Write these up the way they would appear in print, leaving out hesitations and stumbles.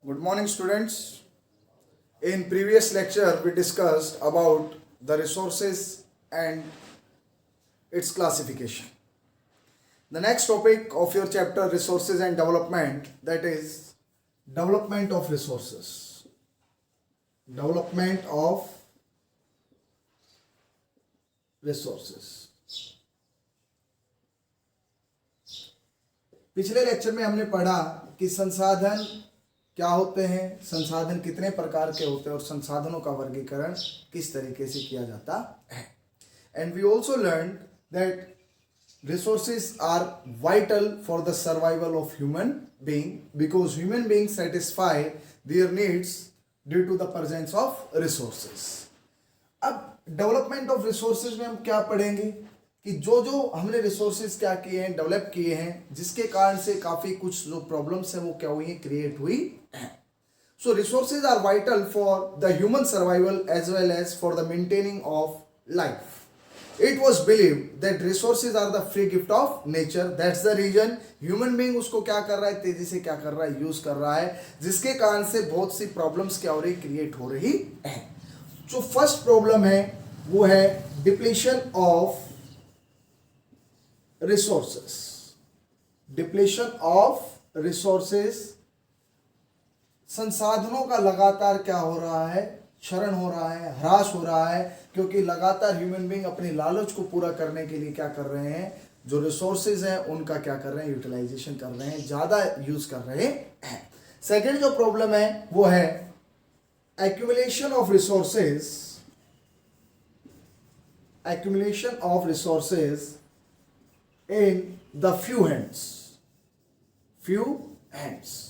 Good morning, students. In previous lecture, we discussed about the resources and its classification. The next topic of your chapter, resources and development, that is development of resources. Development of resources. पिछले lecture में हमने पढ़ा कि संसाधन क्या होते हैं, संसाधन कितने प्रकार के होते हैं और संसाधनों का वर्गीकरण किस तरीके से किया जाता है. And we also learn that resources are vital for the survival of human being because human beings satisfy their needs due to the presence of resources. अब डेवलपमेंट ऑफ रिसोर्सेज में हम क्या पढ़ेंगे कि जो जो हमने रिसोर्सेज क्या किए हैं, डेवलप किए हैं, जिसके कारण से काफ़ी कुछ जो प्रॉब्लम्स हैं वो क्या हुई हैं, क्रिएट हुई हैं. So resources are vital for the human survival as well as for the maintaining of life. It was believed that resources are the free gift of nature. That's the reason human being उसको क्या कर रहा है, तेजी से क्या कर रहा है, यूज कर रहा है, जिसके कारण से बहुत सी प्रॉब्लम्स क्या हो रही, क्रिएट हो रही है. जो फर्स्ट प्रॉब्लम है वो है depletion of resources. Depletion of resources, संसाधनों का लगातार क्या हो रहा है, क्षरण हो रहा है, ह्रास हो रहा है, क्योंकि लगातार ह्यूमन बीइंग अपनी लालच को पूरा करने के लिए क्या कर रहे हैं, जो रिसोर्सेज हैं उनका क्या कर रहे हैं, यूटिलाइजेशन कर रहे हैं, ज़्यादा यूज कर रहे हैं. सेकेंड जो प्रॉब्लम है वो है accumulation of resources. Accumulation of resources in the few hands. Few hands.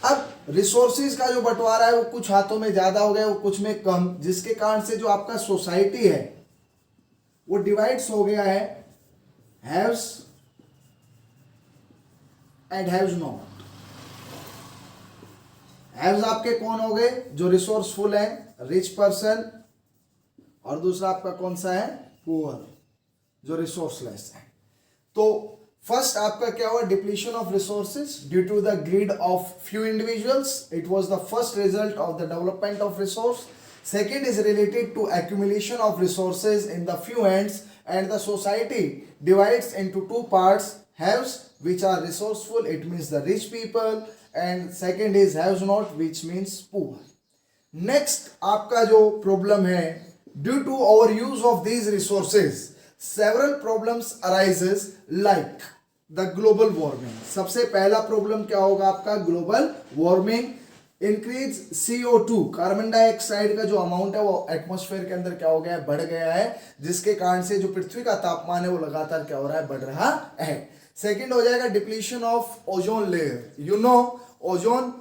अब रिसोर्सेज का जो बंटवारा है वो कुछ हाथों में ज्यादा हो गया, वो कुछ में कम, जिसके कारण से जो आपका सोसाइटी है वो डिवाइड्स हो गया है haves and haves not. Haves आपके कौन हो गए, जो रिसोर्सफुल है, रिच पर्सन, और दूसरा आपका कौन सा है, पुअर, जो रिसोर्सलेस है. तो फर्स्ट आपका क्या हुआ, depletion of resources due to the greed of few individuals. It was the first result of the development of resource. Second is related to accumulation of resources in the few hands and the society divides into two parts. Haves which are resourceful, it means the rich people, and second is haves not which means poor. Next आपका जो problem है, due to over use of these resources several problems arises like the global warming. सबसे पहला problem क्या होगा आपका, global warming. Increase CO2, carbon dioxide का जो अमाउंट है वो एटमॉस्फेयर के अंदर क्या हो गया है, बढ़ गया है, जिसके कारण से जो पृथ्वी का तापमान है वो लगातार क्या हो रहा है, बढ़ रहा है. सेकेंड हो जाएगा depletion of ozone layer. You know ozone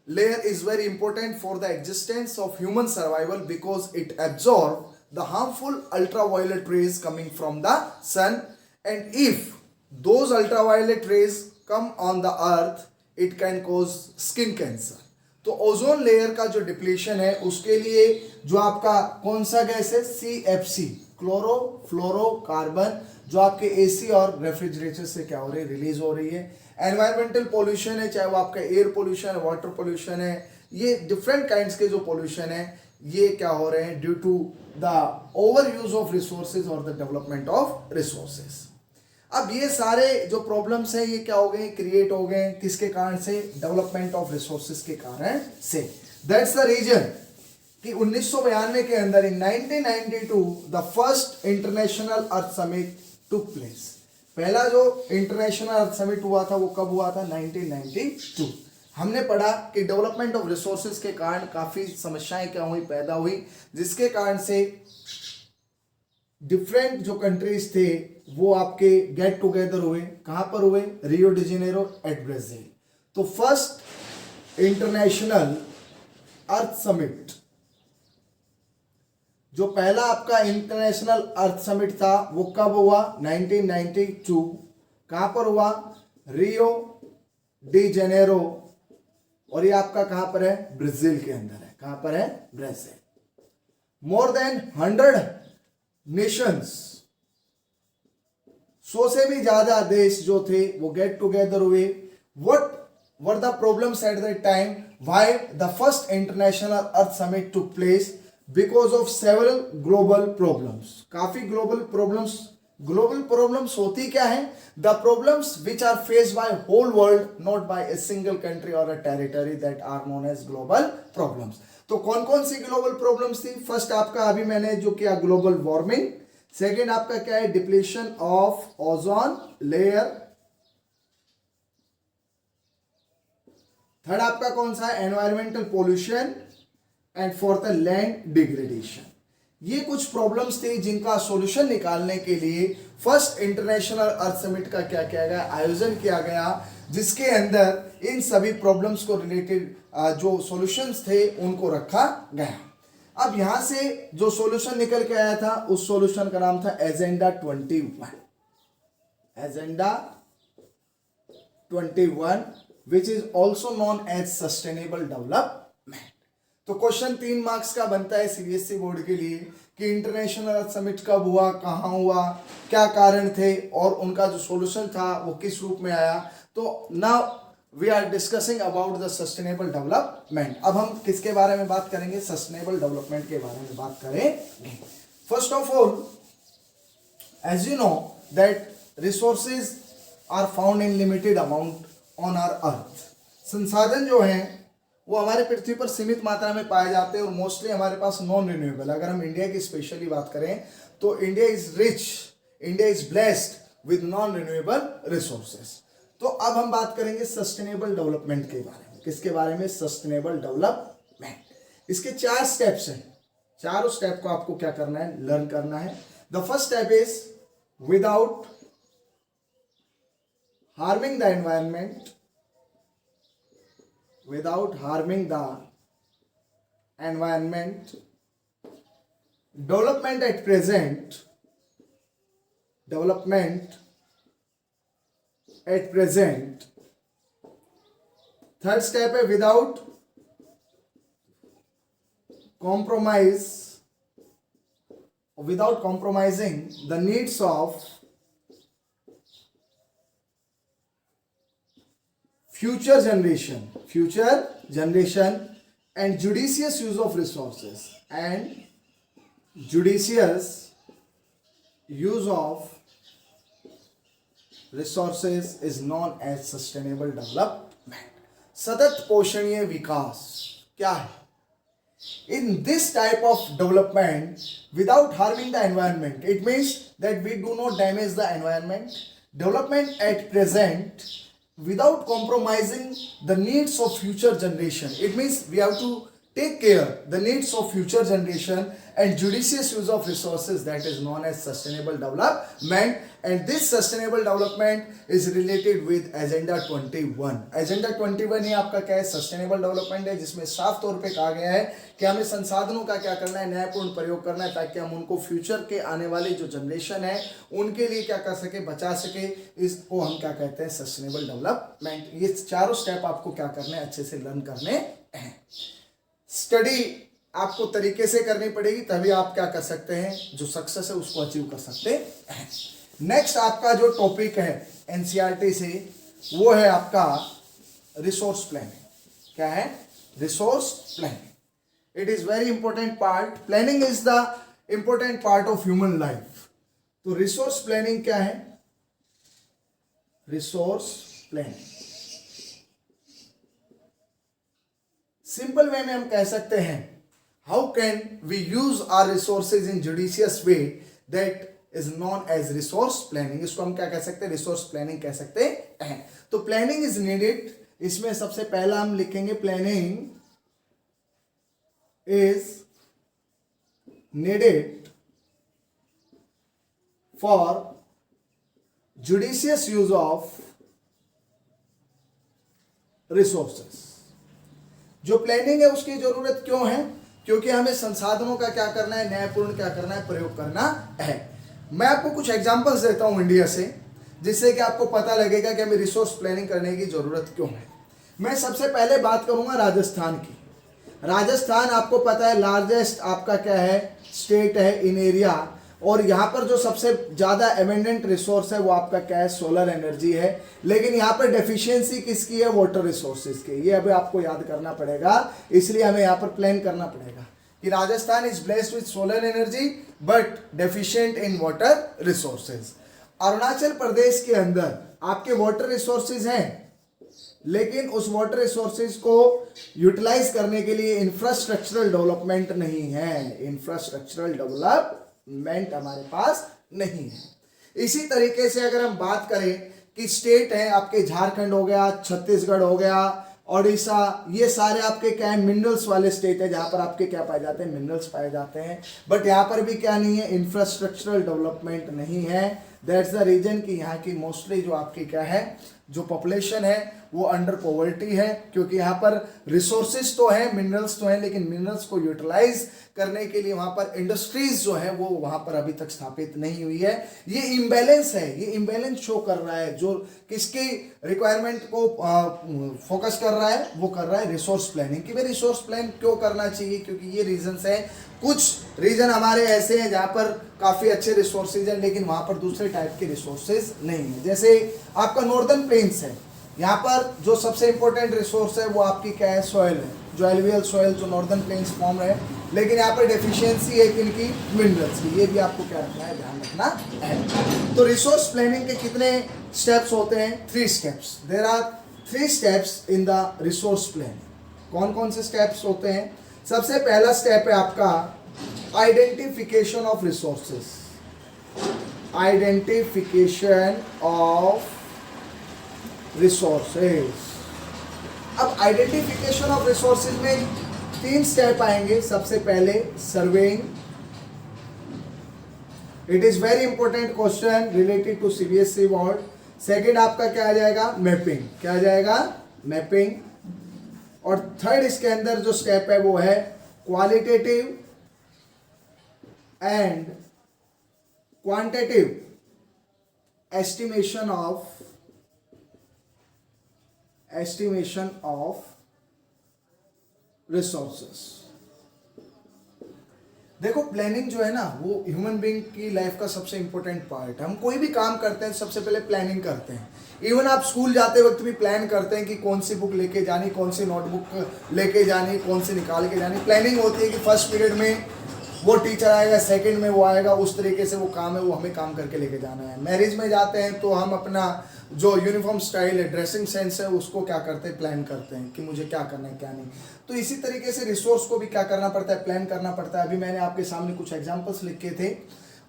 layer is very important for the existence of human survival because it absorbs the harmful ultraviolet rays coming from the sun, and if those ultraviolet rays come on the earth it can cause skin cancer. तो ozone layer का जो depletion है उसके लिए जो आपका कौन सा गैस है, CFC, क्लोरोफ्लोरोकार्बन, जो आपके AC और रेफ्रिजरेटर से क्या हो रही है, रिलीज हो रही है. एनवायरमेंटल पोल्यूशन है, चाहे वो आपका एयर पोल्यूशन है, वाटर पोल्यूशन है, ये डिफरेंट काइंड्स के जो पोल्यूशन है ये क्या हो रहे हैं, due to the over use of resources और द डेवलपमेंट ऑफ रिसोर्सेज. अब ये सारे जो प्रॉब्लम्स हैं ये क्या हो गए, क्रिएट हो गए, किसके कारण से, डेवलपमेंट ऑफ रिसोर्सेज के कारण से. दैट्स द रीजन कि 1992 के अंदर, इन 1992 the first international earth summit took place. पहला जो इंटरनेशनल अर्थ समिट हुआ था वो कब हुआ था, 1992. हमने पढ़ा कि डेवलपमेंट ऑफ रिसोर्सेज के कारण काफ़ी समस्याएं क्या हुई, पैदा हुई, जिसके कारण से डिफरेंट जो कंट्रीज थे वो आपके गेट टुगेदर हुए. कहाँ पर हुए, Rio de Janeiro at Brazil. तो फर्स्ट इंटरनेशनल अर्थ समिट, जो पहला आपका इंटरनेशनल अर्थ समिट था वो कब हुआ, 1992. कहाँ पर हुआ, रियो डी जेनेरो, और ये आपका कहाँ पर है, ब्राजील के अंदर है. कहाँ पर है, ब्राजील. मोर देन 100 नेशंस, 100 से भी ज्यादा देश जो थे वो गेट टुगेदर हुए. What were the problems at that time? Why the first international Earth Summit took place? Because of several global problems. काफी global problems होती क्या है? The problems which are faced by whole world, not by a single country or a territory, that are known as global problems. तो कौन कौन सी global problems थी? First आपका अभी मैंने जो किया ग्लोबल वार्मिंग, सेकेंड आपका क्या है depletion of ozone layer, third आपका कौन सा है environmental pollution, and fourth land degradation. ये कुछ प्रॉब्लम्स थी जिनका सॉल्यूशन निकालने के लिए फर्स्ट इंटरनेशनल अर्थ समिट का क्या किया गया, आयोजन किया गया, जिसके अंदर इन सभी प्रॉब्लम्स को रिलेटेड जो सॉल्यूशंस थे उनको रखा गया। अब यहां से जो सॉल्यूशन निकल के आया था उस सॉल्यूशन का नाम था agenda 21, agenda 21 which is also known as sustainable development. तो क्वेश्चन 3 मार्क्स का बनता है सीबीएसई बोर्ड के लिए कि इंटरनेशनल अर्थ समिट कब हुआ, कहाँ हुआ, क्या कारण थे और उनका जो सॉल्यूशन था वो किस रूप में आया। तो now we are discussing about the sustainable development. अब हम किसके बारे में बात करेंगे? सस्टेनेबल डेवलपमेंट के बारे में बात करेंगे। First of all, as you know that resources are found in limited amount on our earth. संसाधन जो हैं वो हमारे पृथ्वी पर सीमित मात्रा में पाए जाते हैं और मोस्टली हमारे पास नॉन रिन्यूएबल। अगर हम इंडिया की स्पेशली बात करें तो India is rich, India is blessed with non renewable resources. तो अब हम बात करेंगे सस्टेनेबल डेवलपमेंट के बारे में। किसके बारे में? Sustainable development. इसके 4 स्टेप्स हैं, चारों स्टेप को आपको क्या करना है? लर्न करना है। The first step is without harming the environment, without harming the environment, development at present, third step है without compromising the needs of future generation and judicious use of resources, is known as sustainable development. सतत पोषणीय विकास क्या है? In this type of development without harming the environment, it means that we do not damage the environment. Development at present without compromising the needs of future generation. It means we have to take care the needs of future generation and judicious use of resources, that is known as sustainable development. And this sustainable development is related with agenda 21. agenda 21 ही आपका क्या है? Sustainable development है, जिसमें साफ तौर पे कहा गया है कि हमें संसाधनों का क्या करना है? न्यायपूर्ण प्रयोग करना है, ताकि हम उनको फ्यूचर के आने वाली जो जनरेशन है उनके लिए क्या कर सके, बचा सके। इसको हम क्या कहते हैं? Sustainable development. ये चारों स्टेप आपको क्या करने हैं? अच्छे से लर्न करने हैं। स्टडी आपको तरीके से करनी पड़ेगी, तभी आप क्या कर सकते हैं? जो सक्सेस है उसको अचीव कर सकते हैं। नेक्स्ट आपका जो टॉपिक है एनसीईआरटी से, वो है आपका रिसोर्स प्लानिंग। क्या है? Resource planning. It is very important part. Planning is the important part of human life. तो रिसोर्स प्लानिंग क्या है? रिसोर्स प्लानिंग सिंपल वे में हम कह सकते हैं, how can we use our resources in judicious way, that is known as resource planning. इसको हम क्या कह सकते हैं? रिसोर्स प्लानिंग कह सकते हैं। तो प्लानिंग इज नीडेड। इसमें सबसे पहला हम लिखेंगे planning is needed for judicious use of resources. जो प्लानिंग है उसकी जरूरत क्यों है? क्योंकि हमें संसाधनों का क्या करना है? न्यायपूर्ण क्या करना है? प्रयोग करना है। मैं आपको कुछ एग्जांपल्स देता हूं इंडिया से, जिससे कि आपको पता लगेगा कि हमें रिसोर्स प्लानिंग करने की जरूरत क्यों है। मैं सबसे पहले बात करूंगा राजस्थान की। राजस्थान आपको पता है लार्जेस्ट आपका क्या है? स्टेट है इन एरिया, और यहाँ पर जो सबसे ज़्यादा एबंडेंट रिसोर्स है वो आपका क्या है, सोलर एनर्जी है। लेकिन यहाँ पर डेफिशिएंसी किसकी है, वाटर रिसोर्सेज की। ये अभी आपको याद करना पड़ेगा, इसलिए हमें यहाँ पर प्लान करना पड़ेगा कि Rajasthan is blessed with solar energy but deficient in water resources. Arunachal Pradesh के अंदर आपके वाटर रिसोर्सेज हैं, लेकिन उस वाटर रिसोर्सेज को यूटिलाइज करने के लिए इंफ्रास्ट्रक्चरल डेवलपमेंट नहीं है, इंफ्रास्ट्रक्चरल डेवलपमेंट हमारे पास नहीं है। इसी तरीके से अगर हम बात करें कि स्टेट है आपके, झारखंड हो गया, छत्तीसगढ़ हो गया, ओडिशा, ये सारे आपके क्या है, मिनरल्स वाले स्टेट है जहां पर आपके क्या पाए जाते हैं, मिनरल्स पाए जाते हैं। बट यहाँ पर भी क्या नहीं है, इंफ्रास्ट्रक्चरल डेवलपमेंट नहीं है। दैट्स द रीजन कि यहाँ की मोस्टली जो आपकी क्या है, जो पॉपुलेशन है वो अंडर पॉवर्टी है, क्योंकि यहाँ पर रिसोर्सेज तो है, मिनरल्स तो है, लेकिन मिनरल्स को यूटिलाइज करने के लिए वहाँ पर इंडस्ट्रीज जो है वो वहाँ पर अभी तक स्थापित नहीं हुई है। ये इम्बैलेंस है, ये इम्बैलेंस शो कर रहा है, जो किसकी रिक्वायरमेंट को फोकस कर रहा है, वो कर रहा है रिसोर्स प्लानिंग कि भाई रिसोर्स प्लान क्यों करना चाहिए, क्योंकि ये रीजंस है। कुछ रीजन हमारे ऐसे हैं जहाँ पर काफ़ी अच्छे रिसोर्सेज हैं, लेकिन वहाँ पर दूसरे टाइप के रिसोर्सेज नहीं है। जैसे आपका नॉर्दर्न प्लेन्स है, यहाँ पर जो सबसे इंपॉर्टेंट रिसोर्स है वो आपकी क्या है, सॉइल है, जो एलुवियल सॉइल जो नॉर्दर्न प्लेन्स फॉर्म है। लेकिन यहाँ पर डेफिशिएंसी है किनकी, मिनरल्स की। ये भी आपको क्या रखना है, ध्यान रखना है। तो रिसोर्स प्लानिंग के कितने स्टेप्स होते हैं, 3 steps. There are 3 steps in the resource planning. कौन कौन से स्टेप्स होते हैं? सबसे पहला स्टेप है आपका identification of resources, identification of resources. अब आइडेंटिफिकेशन ऑफ रिसोर्सेज में 3 स्टेप आएंगे। सबसे पहले surveying, it is very important question related to CBSE board. Second आपका क्या आ जाएगा, मैपिंग। क्या आ जाएगा, मैपिंग। और थर्ड इसके अंदर जो स्टेप है वो है qualitative and quantitative estimation of resources। देखो प्लानिंग जो है ना वो ह्यूमन बीइंग की लाइफ का सबसे इंपॉर्टेंट पार्ट है। हम कोई भी काम करते हैं सबसे पहले प्लानिंग करते हैं। इवन आप स्कूल जाते वक्त भी प्लान करते हैं कि कौन सी बुक लेके जानी, कौन सी नोटबुक लेके जानी, कौन सी निकाल के जानी। प्लानिंग होती है कि फर्स्ट पीरियड में वो टीचर आएगा, सेकंड में वो आएगा, उस तरीके से वो काम है वो हमें काम करके लेके जाना है। मैरिज में जाते हैं तो हम अपना जो यूनिफॉर्म स्टाइल है, ड्रेसिंग सेंस है, उसको क्या करते हैं, प्लान करते हैं कि मुझे क्या करना है क्या नहीं। तो इसी तरीके से रिसोर्स को भी क्या करना पड़ता है, प्लान करना पड़ता है। अभी मैंने आपके सामने कुछ एग्जांपल्स लिखे थे।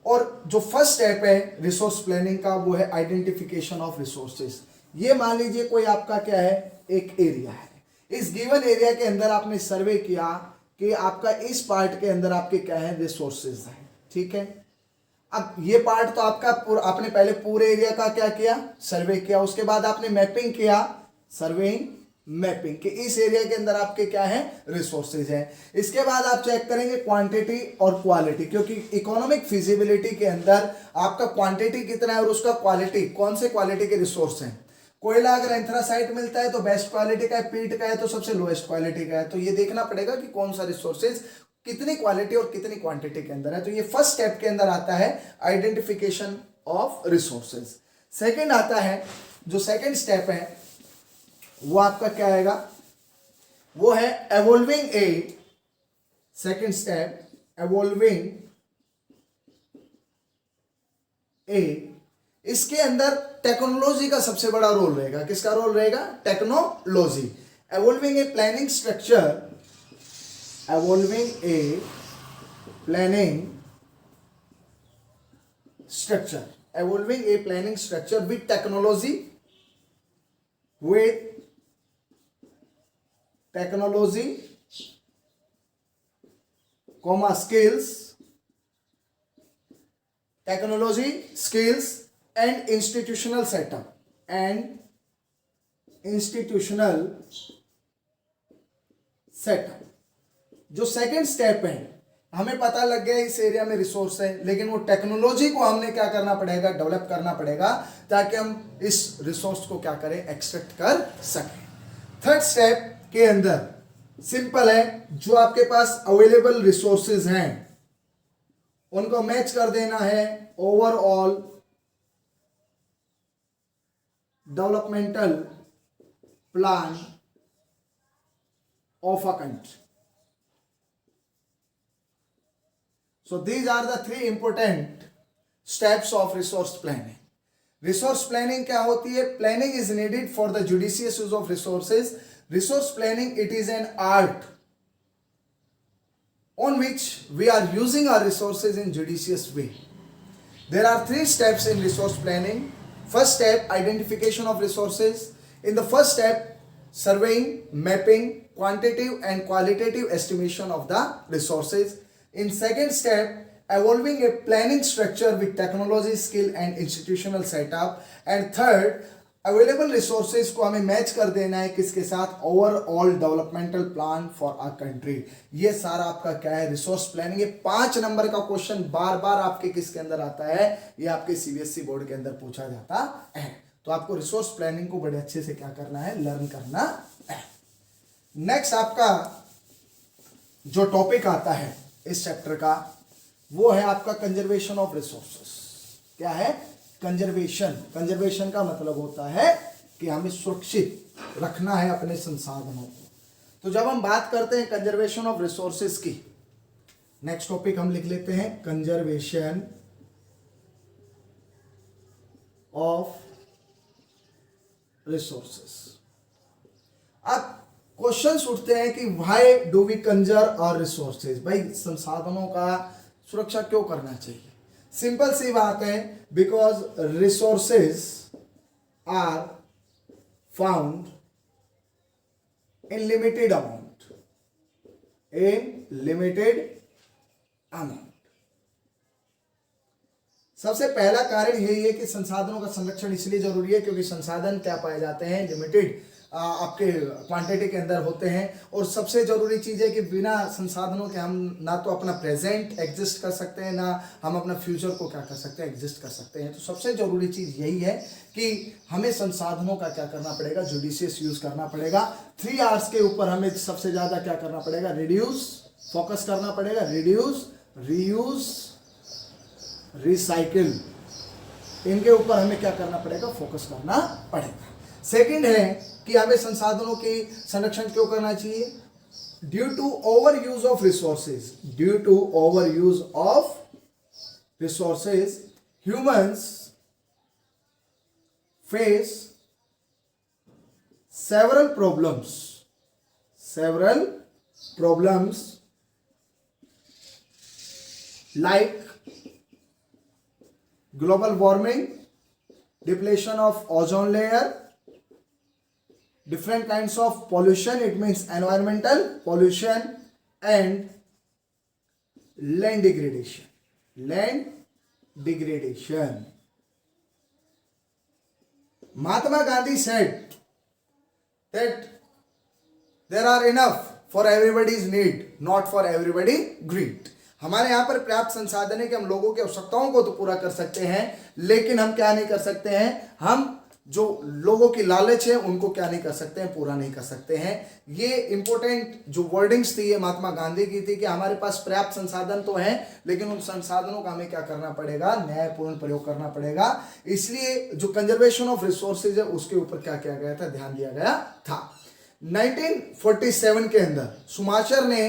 और जो फर्स्ट स्टेप है रिसोर्स प्लानिंग का वो है आइडेंटिफिकेशन ऑफ रिसोर्सेज। ये मान लीजिए कोई आपका क्या है, एक एरिया है। इस गिवन एरिया के अंदर आपने सर्वे किया कि आपका इस पार्ट के अंदर आपके क्या है, रिसोर्सेज हैं, ठीक है। अब ये पार्ट तो आपका आपने पहले पूरे एरिया का क्या किया, सर्वे किया। उसके बाद आपने मैपिंग किया, सर्वेइंग मैपिंग कि इस एरिया के अंदर आपके क्या है, रिसोर्सेज हैं। इसके बाद आप चेक करेंगे क्वांटिटी और क्वालिटी, क्योंकि इकोनॉमिक फिजिबिलिटी के अंदर आपका क्वांटिटी कितना है और उसका क्वालिटी, कौन से क्वालिटी के रिसोर्स हैं। कोयला अगर एंथ्रासाइट मिलता है तो बेस्ट क्वालिटी का है, पीट का है तो सबसे लोएस्ट क्वालिटी का है। तो ये देखना पड़ेगा कि कौन सा रिसोर्सेज कितनी क्वालिटी और कितनी क्वांटिटी के अंदर है। तो ये फर्स्ट स्टेप के अंदर आता है आइडेंटिफिकेशन ऑफ रिसोर्सेज। सेकंड आता है, जो सेकंड स्टेप है वो आपका क्या आएगा, वो है एवॉल्विंग ए, सेकंड स्टेप एवॉल्विंग ए। इसके अंदर टेक्नोलॉजी का सबसे बड़ा रोल रहेगा। किसका रोल रहेगा, technology. Evolving a planning structure, evolving a planning structure, evolving a planning structure with technology, comma skills, technology, skills and institutional setup, and institutional setup। जो second step है, हमें पता लग गया इस एरिया में रिसोर्स है, लेकिन वो टेक्नोलॉजी को हमने क्या करना पड़ेगा, डेवलप करना पड़ेगा ताकि हम इस रिसोर्स को क्या करें, एक्सट्रैक्ट कर सकें। थर्ड स्टेप के अंदर सिंपल है, जो आपके पास अवेलेबल रिसोर्सेज हैं उनको मैच कर देना है overall developmental plan of a country. So these are the three important steps of resource planning. Resource planning क्या होती है? Planning is needed for the judicious use of resources. Resource planning, it is an art on which we are using our resources in judicious way. There are three steps in resource planning. First step, identification of resources. In the first step, surveying, mapping, quantitative and qualitative estimation of the resources. In second step, evolving a planning structure with technology, skill and institutional setup. And third, available resources को हमें match कर देना है किसके साथ? Overall developmental plan for a country. ये सारा आपका क्या है? Resource planning. ये 5 नंबर का क्वेश्चन बार बार आपके किसके अंदर आता है? ये आपके सीबीएसई बोर्ड के अंदर पूछा जाता है. तो आपको रिसोर्स प्लानिंग को बड़े अच्छे से क्या करना है? लर्न करना है. नेक्स्ट आपका जो टॉपिक आता है इस चैप्टर का, वो है आपका कंजर्वेशन ऑफ रिसोर्सेस. क्या है? कंजर्वेशन. कंजर्वेशन का मतलब होता है कि हमें सुरक्षित रखना है अपने संसाधनों को. तो जब हम बात करते हैं कंजर्वेशन ऑफ रिसोर्सेस की, नेक्स्ट टॉपिक हम लिख लेते हैं कंजर्वेशन ऑफ रिसोर्सेस. अब क्वेश्चंस उठते हैं कि why do we conserve our resources. भाई संसाधनों का सुरक्षा क्यों करना चाहिए? सिंपल सी बात है, because resources are found in limited amount. सबसे पहला कारण यही है कि संसाधनों का संरक्षण इसलिए जरूरी है क्योंकि संसाधन क्या पाए जाते हैं? लिमिटेड आपके क्वांटिटी के अंदर होते हैं. और सबसे जरूरी चीज है कि बिना संसाधनों के हम ना तो अपना प्रेजेंट एग्जिस्ट कर सकते हैं, ना हम अपना फ्यूचर को क्या कर सकते हैं? एग्जिस्ट कर सकते हैं. तो सबसे जरूरी चीज यही है कि हमें संसाधनों का क्या करना पड़ेगा? जुडिशियस यूज करना पड़ेगा. 3 R's के ऊपर हमें सबसे ज्यादा क्या करना पड़ेगा? रिड्यूस, फोकस करना पड़ेगा. Reduce, reuse, recycle. इनके ऊपर हमें क्या करना पड़ेगा? फोकस करना पड़ेगा. सेकंड है कि हमें संसाधनों के संरक्षण क्यों करना चाहिए? Due to over use of resources. Due to over use of resources humans face several problems like global warming, depletion of ozone layer, different kinds of pollution, it means environmental pollution, and land degradation. Mahatma Gandhi said that there are enough for everybody's need, not for everybody greed. हमारे यहाँ पर पर्याप्त संसाधन है कि हम लोगों की आवश्यकताओं को तो पूरा कर सकते हैं, लेकिन हम क्या नहीं कर सकते हैं? हम जो लोगों की लालच है उनको क्या नहीं कर सकते हैं? पूरा नहीं कर सकते हैं. ये इंपॉर्टेंट जो वर्डिंग्स थी ये महात्मा गांधी की थी कि हमारे पास पर्याप्त संसाधन तो हैं, लेकिन उन संसाधनों का हमें क्या करना पड़ेगा? न्यायपूर्ण प्रयोग करना पड़ेगा. इसलिए जो कंजर्वेशन ऑफ रिसोर्सेज है उसके ऊपर क्या किया गया था? ध्यान दिया गया था. 1947 के अंदर सुमाचर ने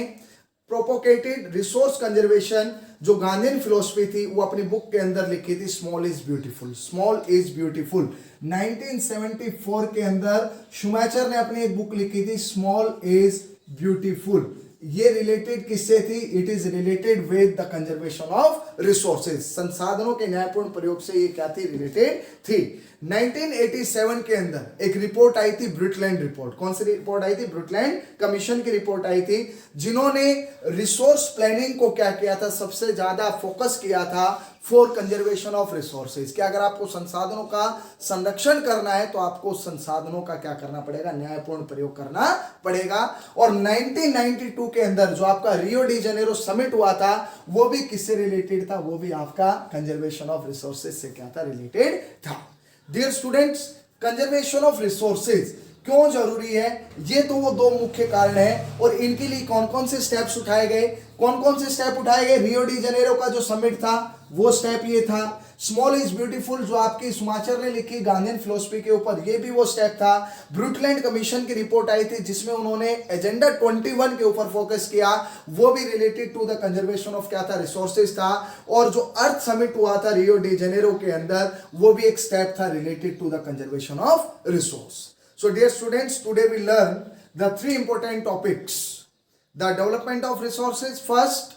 प्रोपोकेटेड रिसोर्स कंजर्वेशन, जो गांधीयन फिलोसफी थी, वो अपनी बुक के अंदर लिखी थी small is beautiful. Small is beautiful 1974 के अंदर शुमाचर ने अपनी एक बुक लिखी थी स्मॉल इज ब्यूटीफुल. ये रिलेटेड किससे थी? It is related with the conservation of resources. संसाधनों के न्यायपूर्ण प्रयोग से ये क्या थी? रिलेटेड थी. 1987 के अंदर एक रिपोर्ट आई थी, ब्रुटलैंड रिपोर्ट. कौन सी रिपोर्ट आई थी? ब्रुटलैंड कमीशन की रिपोर्ट आई थी, जिन्होंने रिसोर्स प्लानिंग को क्या किया था? सबसे ज्यादा फोकस किया था फॉर कंजर्वेशन ऑफ रिसोर्सेज. कि अगर आपको संसाधनों का संरक्षण करना है तो आपको संसाधनों का क्या करना पड़ेगा? न्यायपूर्ण प्रयोग करना पड़ेगा. और 1992 के अंदर जो आपका रियो डी जेनेरो समिट हुआ था, वो भी किससे रिलेटेड था? वो भी आपका कंजर्वेशन ऑफ रिसोर्सेज से क्या था? रिलेटेड था. Dear students, conservation of resources क्यों जरूरी है? ये तो वो 2 मुख्य कारण हैं. और इनके लिए कौन कौन से स्टेप्स उठाए गए? कौन कौन से स्टेप उठाए गए? रियो डी जनेरो का जो समिट था वो स्टेप ये था। स्मॉल इज ब्यूटीफुल जो आपकी सुमाचर ने लिखी गांधीयन फिलोसफी के ऊपर, ये भी वो स्टेप था। ब्रुकलैंड कमीशन की रिपोर्ट आई थी जिसमें उन्होंने एजेंडा 21 के ऊपर फोकस किया, वो भी related to the conservation of क्या था? रिसोर्सेज था। और जो अर्थ समिट हुआ था रियो डी जेनेरो के अंदर, वो भी एक स्टेप था related to the conservation of resource. So dear students, today we learn the 3 important topics: the development of resources first,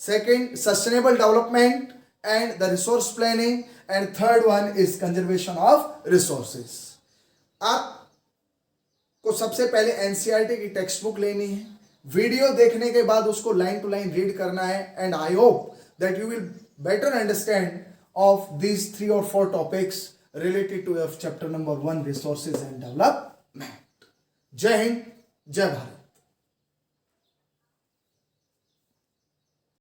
second sustainable development and the resource planning, and third one is conservation of resources. आपको सबसे पहले NCERT की text book लेनी है, video देखने के बाद उसको लाइन टू लाइन रीड करना है, and I hope that you will better understand of these 3 or 4 topics related to chapter number 1 resources and development. जय हिंद, जय भारत।